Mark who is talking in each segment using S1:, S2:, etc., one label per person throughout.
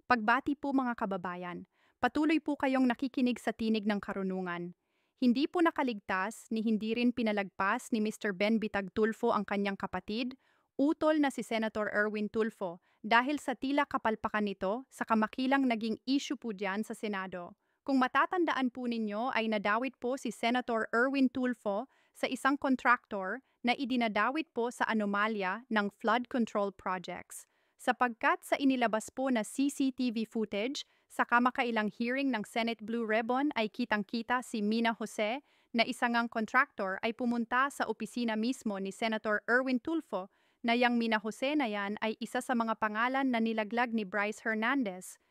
S1: Pagbati po mga kababayan, patuloy po kayong nakikinig sa Tinig ng Karunungan. Hindi po nakaligtas ni hindi rin pinalagpas ni Mr. Ben Bitag Tulfo ang kanyang kapatid, utol na si Senator Erwin Tulfo dahil sa tila kapalpakan nito sa kamakilang naging issue po dyan sa Senado. Kung matatandaan po ninyo ay nadawit po si Senator Erwin Tulfo sa isang contractor na idinadawit po sa anomalya ng flood control projects sapagkat sa inilabas po na CCTV footage sa kamakailang hearing ng Senate Blue Ribbon ay kitang-kita si Mina Jose na isa ngang contractor ay pumunta sa opisina mismo ni Senator Erwin Tulfo na yang Mina Jose na yan ay isa sa mga pangalan na nilaglag ni Bryce Hernandez.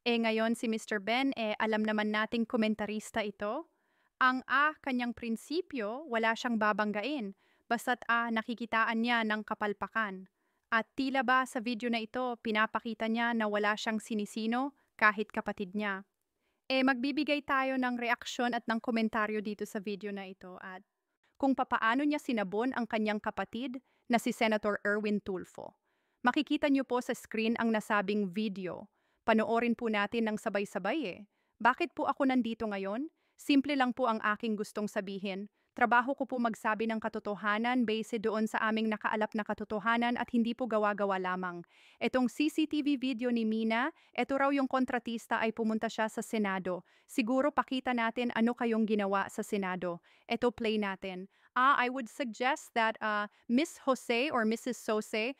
S1: Ngayon si Mr. Ben alam naman nating komentarista ito. Ang kanyang prinsipyo wala siyang babanggain basta't nakikitaan niya ng kapalpakan. At tila ba sa video na ito, pinapakita niya na wala siyang sinisino kahit kapatid niya. Magbibigay tayo ng reaksyon at ng komentaryo dito sa video na ito at kung papaano niya sinabon ang kanyang kapatid na si Senator Erwin Tulfo. Makikita niyo po sa screen ang nasabing video. Panoorin po natin ng sabay-sabay. Bakit po ako nandito ngayon? Simple lang po ang aking gustong sabihin. Trabaho ko po magsabi ng katotohanan base doon sa aming nakaalap na katotohanan at hindi po gawa-gawa lamang. Etong CCTV video ni Mina, eto raw yung kontratista ay pumunta siya sa Senado. Siguro pakita natin ano kayong ginawa sa Senado. Eto play natin. I would suggest that Miss Jose or Mrs. Sose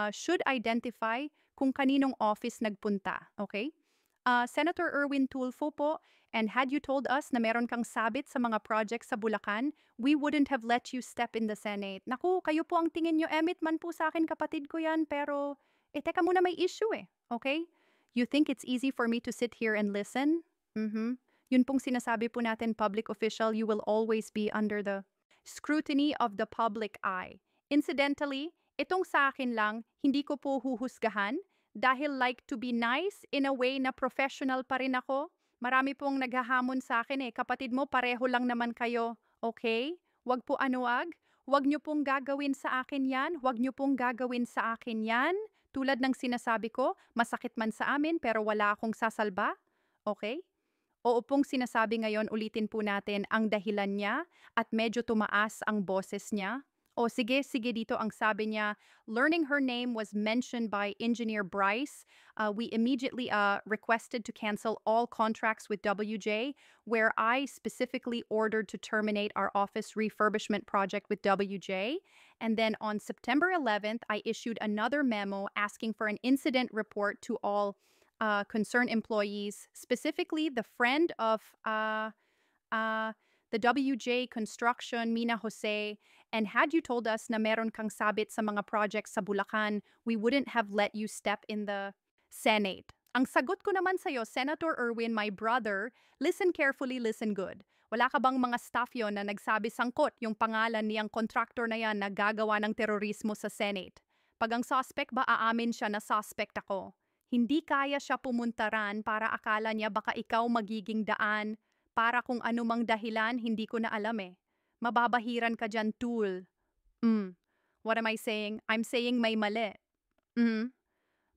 S1: should identify kung kaninong office nagpunta. Okay? Senator Erwin Tulfo po, and had you told us na meron kang sabit sa mga projects sa Bulacan, we wouldn't have let you step in the Senate. Naku, kayo po ang tingin nyo, Emit man po sa akin, kapatid ko yan, pero, teka muna, may issue okay? You think it's easy for me to sit here and listen? Yun pong sinasabi po natin, public official, you will always be under the scrutiny of the public eye. Incidentally, itong sa akin lang, hindi ko po huhusgahan, dahil like to be nice in a way na professional pa rin ako. Marami pong naghahamon sa akin kapatid mo pareho lang naman kayo. Okay? Wag po anuwag. Wag niyo pong gagawin sa akin yan. Wag niyo pong gagawin sa akin yan. Tulad ng sinasabi ko, masakit man sa amin pero wala akong sasalba. Okay? Oo pong sinasabi ngayon, ulitin po natin ang dahilan niya at medyo tumaas ang boses niya. O sige dito ang sabi niya, learning her name was mentioned by Engineer Bryce. We immediately requested to cancel all contracts with WJ, where I specifically ordered to terminate our office refurbishment project with WJ. And then on September 11th, I issued another memo asking for an incident report to all concerned employees, specifically the friend of the WJ Construction, Mina Jose, and had you told us na meron kang sabit sa mga projects sa Bulacan, we wouldn't have let you step in the Senate. Ang sagot ko naman sa'yo, Senator Erwin, my brother, listen carefully, listen good. Wala ka bang mga staff yon na nagsabi sangkot yung pangalan niyang contractor na yan na gagawa ng terorismo sa Senate? Pag ang suspect ba aamin siya na suspect ako? Hindi kaya siya pumuntaran para akala niya baka ikaw magiging daan para kung anumang dahilan, hindi ko na alam Mababahiran ka dyan, tool. What am I saying? I'm saying may mali.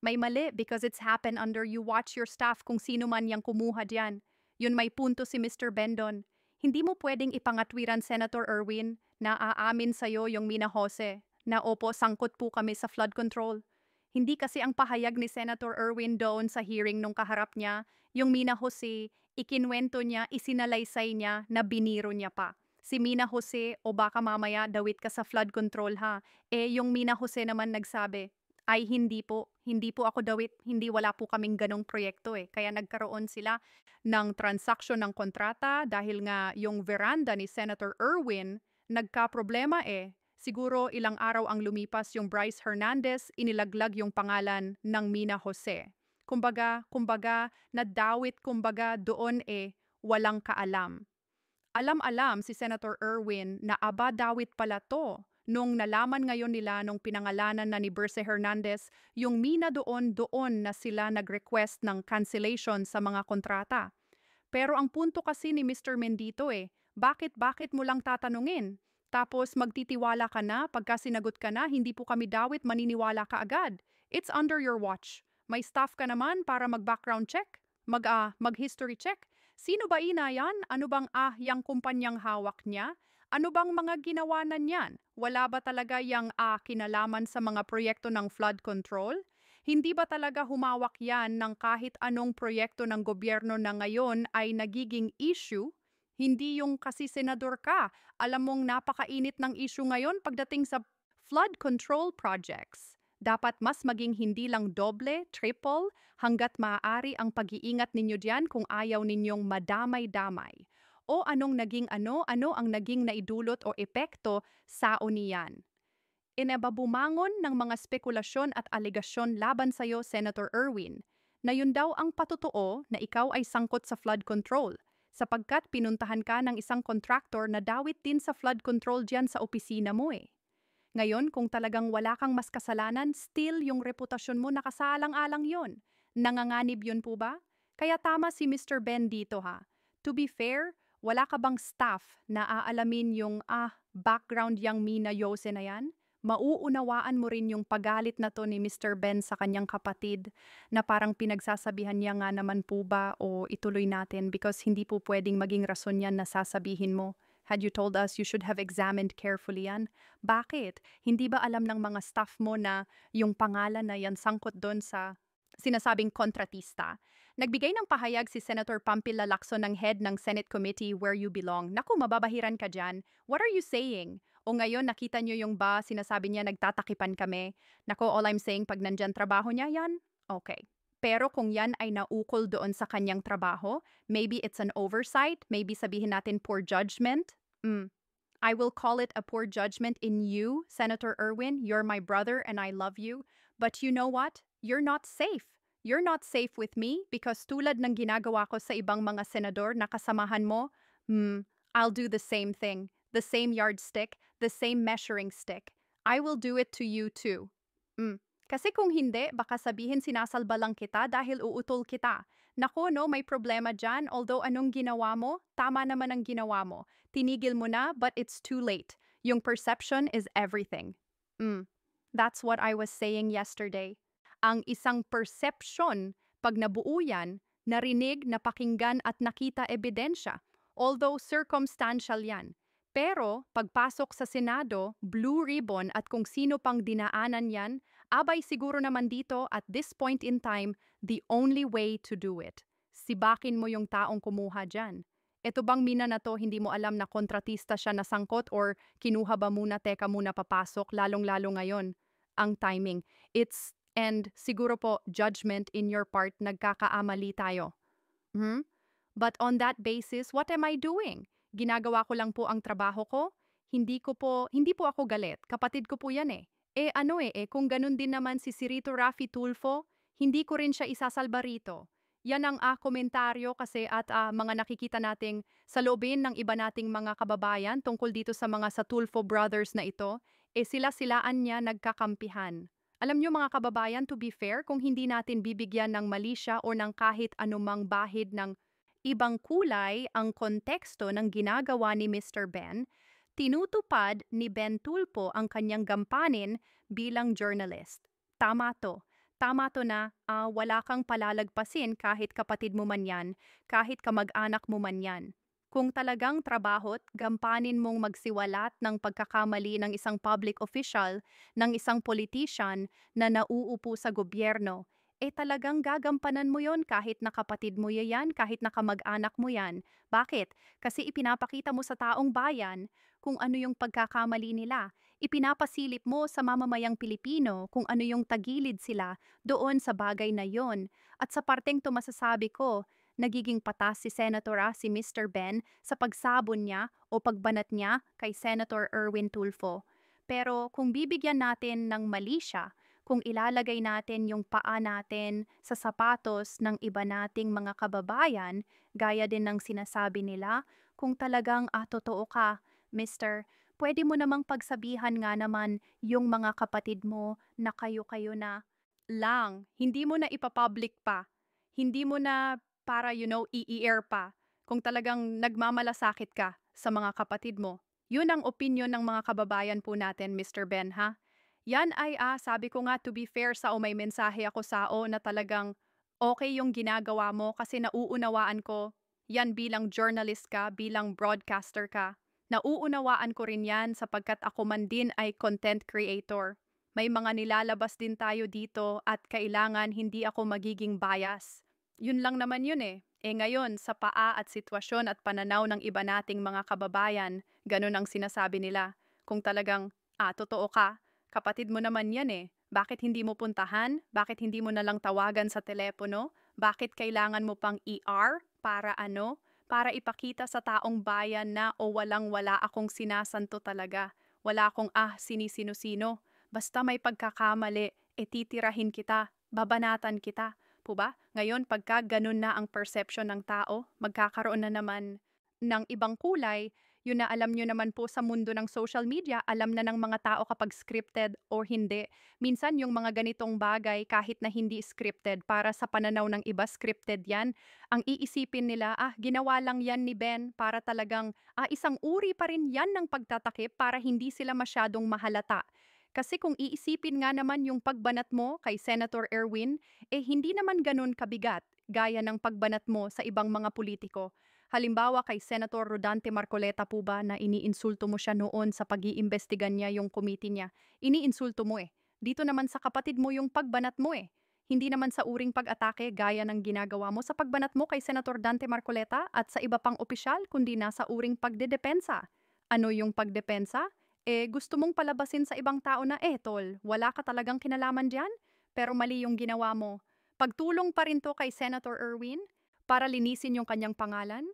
S1: May mali because it's happened under you watch your staff kung sino man yang kumuha dyan. Yun may punto si Mr. Bendon. Hindi mo pwedeng ipangatwiran, Senator Erwin, na aamin sa'yo yung Mina Jose na opo, sangkot po kami sa flood control. Hindi kasi ang pahayag ni Senator Erwin doon sa hearing nung kaharap niya, yung Mina Jose, ikinwento niya, isinalaysay niya na biniro niya pa. Si Mina Jose, o baka mamaya dawit ka sa flood control ha. Yung Mina Jose naman nagsabi, ay hindi po ako dawit, hindi wala po kaming ganong proyekto Kaya nagkaroon sila ng transaksyon ng kontrata dahil nga yung veranda ni Senator Erwin nagka-problema Siguro ilang araw ang lumipas yung Bryce Hernandez, inilaglag yung pangalan ng Mina Jose. Kumbaga, nadawit doon walang kaalam. Alam si Senator Erwin na dawit pala to nung nalaman ngayon nila nung pinangalanan na ni Bryce Hernandez yung Mina doon na sila nag-request ng cancellation sa mga kontrata. Pero ang punto kasi ni Mr. Mendito bakit mo lang tatanungin? Tapos magtitiwala ka na, pagka sinagot ka na, hindi po kami dawit, maniniwala ka agad. It's under your watch. may staff ka naman para mag-background check, mag-history check. Sino ba ina yan? Ano bang yang kumpanyang hawak niya? Ano bang mga ginawa na niyan? Wala ba talaga yang kinalaman sa mga proyekto ng flood control? Hindi ba talaga humawak yan ng kahit anong proyekto ng gobyerno na ngayon ay nagiging issue? Hindi yung kasi senador ka. Alam mong napakainit ng issue ngayon pagdating sa flood control projects. Dapat mas maging hindi lang doble, triple, hanggat maaari ang pag-iingat ninyo diyan kung ayaw ninyong madamay-damay. O anong naging ano ang naging naidulot o epekto sa uniyan. Bumangon ng mga spekulasyon at alegasyon laban sa iyo, Senator Erwin, na yun daw ang patotoo na ikaw ay sangkot sa flood control, sapagkat pinuntahan ka ng isang contractor na dawit din sa flood control diyan sa opisina mo eh. Ngayon, kung talagang wala kang mas kasalanan, still yung reputasyon mo nakasalang-alang yon. Nanganganib yun po ba? Kaya tama si Mr. Ben dito ha. To be fair, wala ka bang staff na aalamin yung background yang Mina Yose na yan? Mauunawaan mo rin yung pagalit na to ni Mr. Ben sa kanyang kapatid na parang pinagsasabihan niya nga naman po ba o ituloy natin because hindi po pwedeng maging rason yan na sasabihin mo. Had you told us, you should have examined carefully yan. Bakit? Hindi ba alam ng mga staff mo na yung pangalan na yan sangkot doon sa sinasabing kontratista? Nagbigay ng pahayag si Senator Pampil Lacson ng head ng Senate Committee Where You Belong. Naku, mababahiran ka dyan. What are you saying? O ngayon, nakita nyo yung ba, sinasabi niya nagtatakipan kami. Naku, all I'm saying, pag nandyan trabaho niya yan, okay. Pero kung yan ay naukol doon sa kanyang trabaho, maybe it's an oversight, maybe sabihin natin poor judgment. I will call it a poor judgment in you, Senator Erwin. You're my brother and I love you. But you know what? You're not safe. You're not safe with me because tulad ng ginagawa ko sa ibang mga senador na kasamahan mo, I'll do the same thing. The same yardstick, the same measuring stick. I will do it to you too. Kasi kung hindi, baka sabihin sinasalba lang kita dahil uutol kita. Nako, no, may problema dyan. Although anong ginawa mo, tama naman ang ginawa mo. Tinigil mo na, but it's too late. Yung perception is everything. That's what I was saying yesterday. Ang isang perception, pag nabuo yan, narinig, napakinggan at nakita ebidensya. Although circumstantial yan. Pero, pagpasok sa Senado, blue ribbon at kung sino pang dinaanan yan, abay siguro naman dito at this point in time, the only way to do it. Sibakin mo yung taong kumuha dyan. Ito bang Mina na to, hindi mo alam na kontratista siya na sangkot or kinuha ba muna, teka muna papasok, lalong-lalo ngayon. Ang timing. And siguro po, judgment in your part, nagkakaamali tayo. But on that basis, what am I doing? Ginagawa ko lang po ang trabaho ko? Hindi po ako galit. Kapatid ko po yan eh. Kung ganun din naman si Sirito Raffy Tulfo, hindi ko rin siya isasalba rito. Yan ang komentaryo kasi at mga nakikita nating sa loobin ng iba nating mga kababayan tungkol dito sa mga sa Tulfo brothers na ito, sila-silaan niya nagkakampihan. Alam niyo mga kababayan, to be fair, kung hindi natin bibigyan ng mali siya o ng kahit anumang bahid ng ibang kulay ang konteksto ng ginagawa ni Mr. Ben, tinutupad ni Ben Tulfo ang kanyang gampanin bilang journalist. Tama to. Tama to na wala kang palalagpasin kahit kapatid mo man yan, kahit kamag-anak mo man yan. Kung talagang trabaho't gampanin mong magsiwalat ng pagkakamali ng isang public official, ng isang politician na nauupo sa gobyerno, talagang gagampanan mo yon kahit na kapatid mo yan, kahit na kamag-anak mo yan. Bakit? Kasi ipinapakita mo sa taong bayan kung ano yung pagkakamali nila. Ipinapasilip mo sa mamamayang Pilipino kung ano yung tagilid sila doon sa bagay na yon. At sa parteng to masasabi ko, nagiging patas si si Mr. Ben sa pagsabon niya o pagbanat niya kay Senator Erwin Tulfo. Pero kung bibigyan natin ng mali siya, kung ilalagay natin yung paa natin sa sapatos ng iba nating mga kababayan, gaya din ng sinasabi nila, kung talagang totoo ka, Mr., pwede mo namang pagsabihan nga naman yung mga kapatid mo na kayo-kayo na lang. Hindi mo na ipapublic pa. Hindi mo na para, i-air pa. Kung talagang nagmamalasakit ka sa mga kapatid mo. Yun ang opinion ng mga kababayan po natin, Mr. Ben, ha? Yan ay sabi ko nga to be fair sa may mensahe ako sao na talagang okay yung ginagawa mo kasi nauunawaan ko yan bilang journalist ka, bilang broadcaster ka. Nauunawaan ko rin yan sapagkat ako man din ay content creator. May mga nilalabas din tayo dito at kailangan hindi ako magiging bias. Yun lang naman yun eh. Ngayon, sa paa at sitwasyon at pananaw ng iba nating mga kababayan, ganun ang sinasabi nila. Kung talagang, totoo ka, kapatid mo naman yan eh. Bakit hindi mo puntahan? Bakit hindi mo na lang tawagan sa telepono? Bakit kailangan mo pang ER? Para ano? Para ipakita sa taong bayan na o walang-wala akong sinasanto talaga. Wala akong sinisino-sino. Basta may pagkakamali, titirahin kita, babanatan kita. Po ba? Ngayon, pagka ganun na ang perception ng tao, magkakaroon na naman ng ibang kulay. Yun na alam nyo naman po sa mundo ng social media, alam na ng mga tao kapag scripted or hindi. Minsan yung mga ganitong bagay kahit na hindi scripted, para sa pananaw ng iba scripted yan, ang iisipin nila, ginawa lang yan ni Ben para talagang isang uri pa rin yan ng pagtatakip para hindi sila masyadong mahalata. Kasi kung iisipin nga naman yung pagbanat mo kay Senator Erwin, hindi naman ganun kabigat gaya ng pagbanat mo sa ibang mga politiko. Halimbawa kay Senator Rodante Marcoleta po ba na iniinsulto mo siya noon sa pag-iimbestigan niya yung committee niya. Iniinsulto mo eh. Dito naman sa kapatid mo yung pagbanat mo eh. Hindi naman sa uring pag-atake gaya ng ginagawa mo sa pagbanat mo kay Senator Dante Marcoleta at sa iba pang opisyal kundi nasa uring pagdedepensa. Ano yung pagdepensa? Gusto mong palabasin sa ibang tao na, tol, wala ka talagang kinalaman diyan, pero mali yung ginawa mo. Pagtulong pa rin to kay Senator Erwin para linisin yung kanyang pangalan.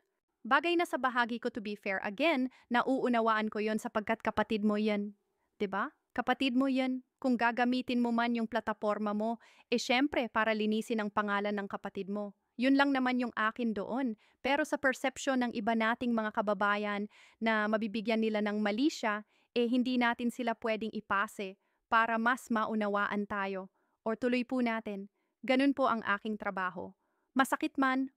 S1: Bagay na sa bahagi ko to be fair. Again, nauunawaan ko yon sapagkat kapatid mo yan. 'Di ba? Kapatid mo yan. Kung gagamitin mo man yung plataforma mo, syempre para linisin ang pangalan ng kapatid mo. Yun lang naman yung akin doon. Pero sa perception ng iba nating mga kababayan na mabibigyan nila ng mali siya, hindi natin sila pwedeng ipase para mas maunawaan tayo. Or tuloy po natin. Ganun po ang aking trabaho. Masakit man,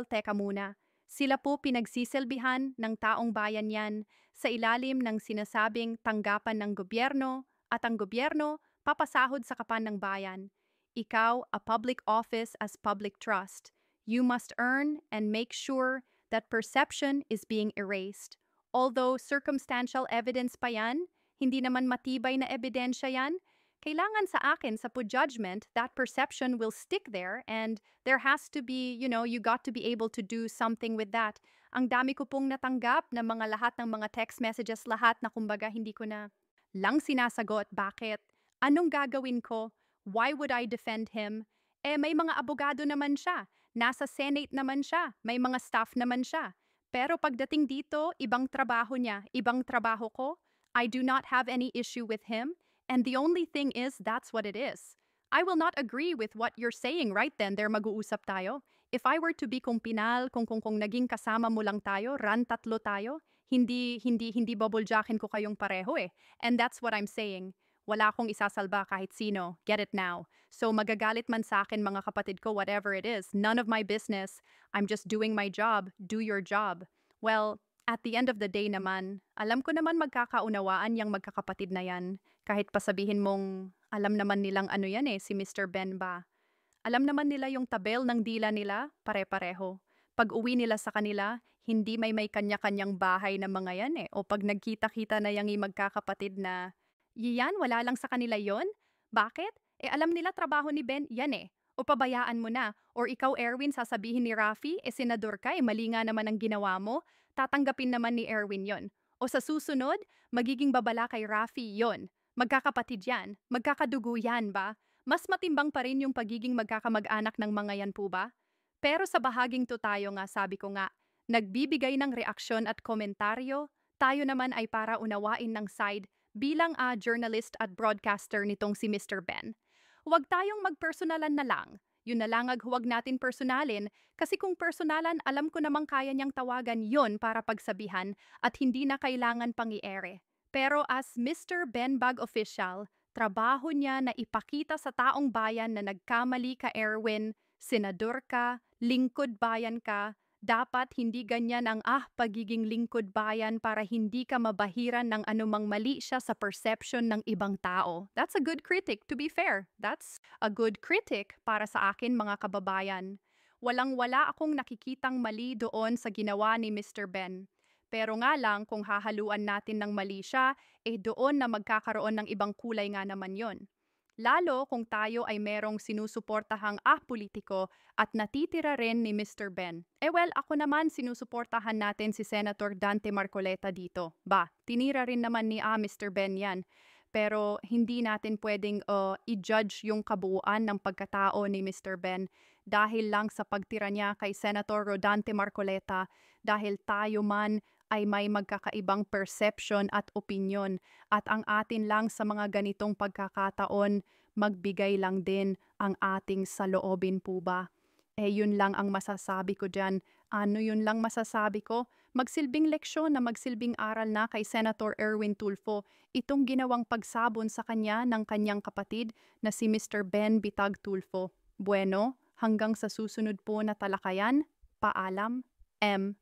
S1: teka muna. Sila po pinagsisilbihan ng taong bayan yan sa ilalim ng sinasabing tanggapan ng gobyerno at ang gobyerno papasahod sa kapan ng bayan. Ikaw, a public office as public trust. You must earn and make sure that perception is being erased. Although circumstantial evidence pa yan, hindi naman matibay na ebidensya yan, kailangan sa akin sa judgment that perception will stick there and there has to be, you got to be able to do something with that. Ang dami ko pong natanggap na mga lahat ng mga text messages lahat na kumbaga hindi ko na lang sinasagot. Bakit? Anong gagawin ko? Why would I defend him? May mga abogado naman siya. Nasa Senate naman siya. May mga staff naman siya. Pero pagdating dito, ibang trabaho niya, ibang trabaho ko. I do not have any issue with him. And the only thing is, that's what it is. I will not agree with what you're saying right then, there mag-uusap tayo. If I were to be kung pinal, kung naging kasama mo lang tayo, tatlo tayo, hindi bubble-jackin ko kayong pareho eh. And that's what I'm saying. Wala akong isasalba kahit sino. Get it now. So magagalit man sa akin mga kapatid ko, whatever it is, none of my business. I'm just doing my job. Do your job. Well, at the end of the day naman, alam ko naman magkakaunawaan yung magkakapatid na yan. Kahit pasabihin mong, alam naman nilang ano yan si Mr. Ben ba? Alam naman nila yung tabel ng dila nila, pare-pareho. Pag uwi nila sa kanila, hindi may kanya-kanyang bahay na mga yan O pag nagkita-kita na yung magkakapatid na, yan, wala lang sa kanila yon. Bakit? Alam nila trabaho ni Ben, yan O pabayaan mo na. Or ikaw, Erwin, sasabihin ni Rafi, senador ka, mali nga naman ang ginawa mo. Tatanggapin naman ni Erwin yon. O sa susunod, magiging babala kay Rafi yon. Magkakapatid yan. Magkakadugo yan ba? Mas matimbang pa rin yung pagiging magkakamag-anak ng mga yan po ba? Pero sa bahaging to tayo nga, sabi ko nga, nagbibigay ng reaksyon at komentaryo, tayo naman ay para unawain ng side bilang journalist at broadcaster nitong si Mr. Ben. Huwag tayong magpersonalan na lang. Yun na lang huwag natin personalin kasi kung personalan alam ko namang kaya niyang tawagan yon para pagsabihan at hindi na kailangan pang i-ere. Pero as Mr. Ben Bag official, trabaho niya na ipakita sa taong bayan na nagkamali ka Erwin, senador ka, lingkod bayan ka, Dapat hindi ganyan ang pagiging lingkod bayan para hindi ka mabahiran ng anumang mali siya sa perception ng ibang tao. That's a good critic, to be fair. That's a good critic para sa akin mga kababayan. Walang-wala akong nakikitang mali doon sa ginawa ni Mr. Ben. Pero nga lang kung hahaluan natin ng mali siya, doon na magkakaroon ng ibang kulay nga naman yon. Lalo kung tayo ay merong sinusuportahang politiko at natitira rin ni Mr. Ben. Well, ako naman sinusuportahan natin si Senator Dante Marcoleta dito. Tinira rin naman ni Mr. Ben yan. Pero hindi natin pwedeng i-judge yung kabuuan ng pagkatao ni Mr. Ben dahil lang sa pagtira niya kay Senator Rodante Marcoleta dahil tayo man ay may magkakaibang perception at opinyon at ang atin lang sa mga ganitong pagkakataon magbigay lang din ang ating saloobin po ba. Yun lang ang masasabi ko dyan. Ano yun lang masasabi ko? Magsilbing leksyon na magsilbing aral na kay Senator Erwin Tulfo itong ginawang pagsabon sa kanya ng kanyang kapatid na si Mr. Ben Bitag Tulfo. Bueno, hanggang sa susunod po na talakayan, paalam, M.